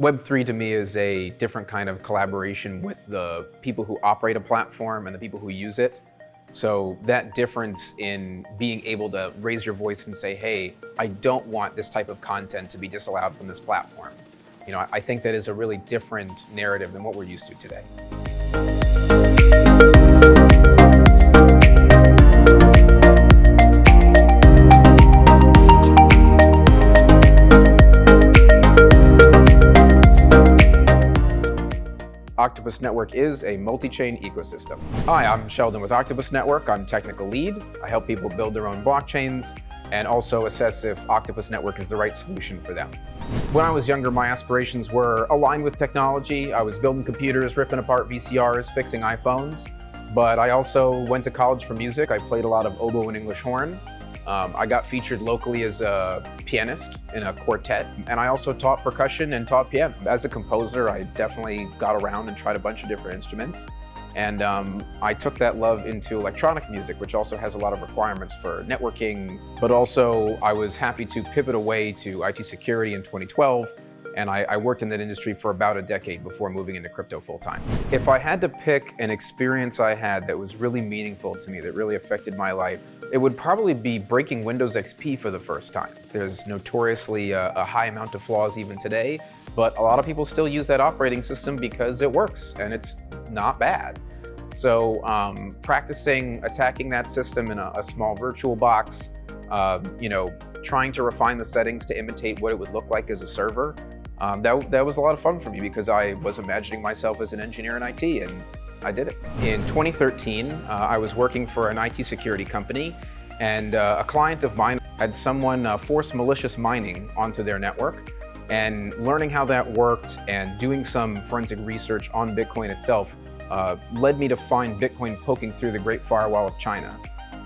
Web3 to me is a different kind of collaboration with the people who operate a platform and the people who use it. So that difference in being able to raise your voice and say, hey, I don't want this type of content to be disallowed from this platform. I think that is a really different narrative than what we're used to today. Octopus Network is a multi-chain ecosystem. Hi, I'm Sheldon with Octopus Network. I'm technical lead. I help people build their own blockchains and also assess if Octopus Network is the right solution for them. When I was younger, my aspirations were aligned with technology. I was building computers, ripping apart VCRs, fixing iPhones. But I also went to college for music. I played a lot of oboe and English horn. I got featured locally as a pianist in a quartet, and I also taught percussion and taught piano. As a composer, I definitely got around and tried a bunch of different instruments. And I took that love into electronic music, which also has a lot of requirements for networking. But also, I was happy to pivot away to IT security in 2012. And I worked in that industry for about a decade before moving into crypto full-time. If I had to pick an experience I had that was really meaningful to me, that really affected my life, it would probably be breaking Windows XP for the first time. There's notoriously a high amount of flaws even today, but a lot of people still use that operating system because it works and it's not bad. So practicing attacking that system in a small virtual box, trying to refine the settings to imitate what it would look like as a server, that was a lot of fun for me because I was imagining myself as an engineer in IT, and I did it. In 2013, I was working for an IT security company, and a client of mine had someone force malicious mining onto their network. And learning how that worked and doing some forensic research on Bitcoin itself led me to find Bitcoin poking through the Great Firewall of China.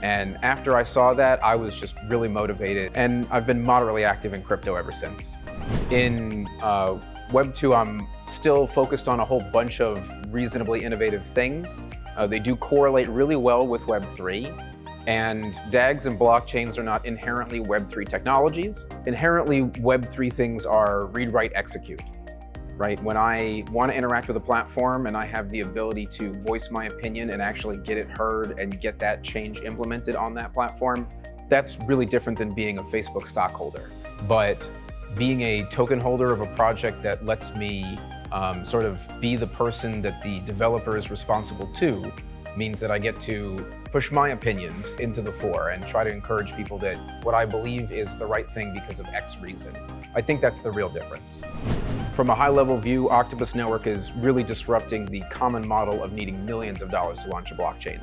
And after I saw that, I was just really motivated, and I've been moderately active in crypto ever since. In Web 2, I'm still focused on a whole bunch of reasonably innovative things. They do correlate really well with Web 3, and DAGs and blockchains are not inherently Web 3 technologies. Inherently, Web 3 things are read, write, execute. Right? When I want to interact with a platform and I have the ability to voice my opinion and actually get it heard and get that change implemented on that platform, that's really different than being a Facebook stockholder. But being a token holder of a project that lets me sort of be the person that the developer is responsible to means that I get to push my opinions into the fore and try to encourage people that what I believe is the right thing because of X reason. I think that's the real difference. From a high-level view, Octopus Network is really disrupting the common model of needing millions of dollars to launch a blockchain.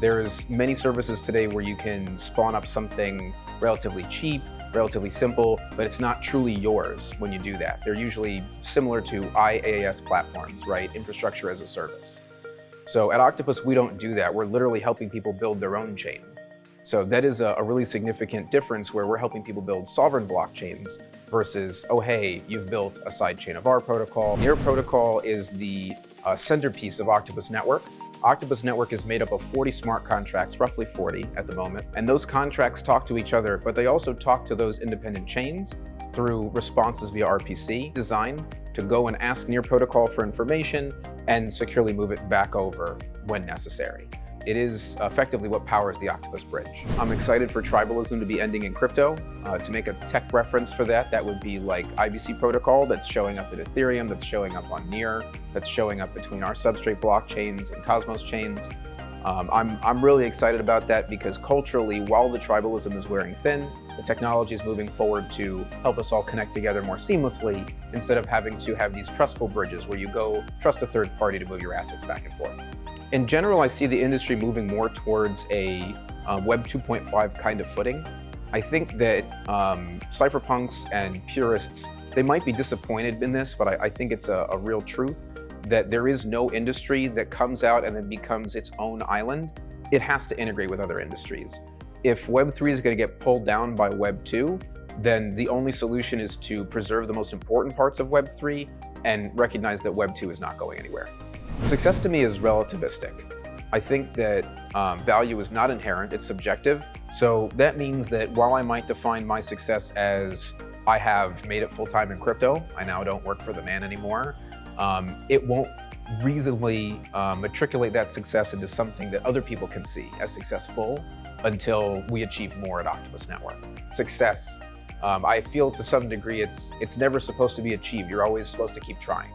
There's many services today where you can spawn up something relatively cheap, relatively simple, but it's not truly yours when you do that. They're usually similar to IaaS platforms, right? Infrastructure as a service. So at Octopus, we don't do that. We're literally helping people build their own chain. So that is a really significant difference where we're helping people build sovereign blockchains versus, oh, hey, you've built a sidechain of our protocol. Near protocol is the centerpiece of Octopus Network. Octopus Network is made up of 40 smart contracts, roughly 40 at the moment. And those contracts talk to each other, but they also talk to those independent chains through responses via RPC, designed to go and ask near protocol for information and securely move it back over when necessary. It is effectively what powers the Octopus Bridge. I'm excited for tribalism to be ending in crypto. To make a tech reference for that, that would be like IBC protocol that's showing up at Ethereum, that's showing up on Near, that's showing up between our substrate blockchains and Cosmos chains. I'm really excited about that because culturally, while the tribalism is wearing thin, the technology is moving forward to help us all connect together more seamlessly instead of having to have these trustful bridges where you go trust a third party to move your assets back and forth. In general, I see the industry moving more towards a Web 2.5 kind of footing. I think that cypherpunks and purists, they might be disappointed in this, but I think it's a real truth that there is no industry that comes out and then becomes its own island. It has to integrate with other industries. If Web 3 is going to get pulled down by Web 2, then the only solution is to preserve the most important parts of Web 3 and recognize that Web 2 is not going anywhere. Success to me is relativistic. I think that value is not inherent, it's subjective. So that means that while I might define my success as I have made it full-time in crypto. I now don't work for the man anymore. It won't reasonably matriculate that success into something that other people can see as successful until we achieve more at Octopus Network. Success, I feel to some degree, it's never supposed to be achieved. You're always supposed to keep trying.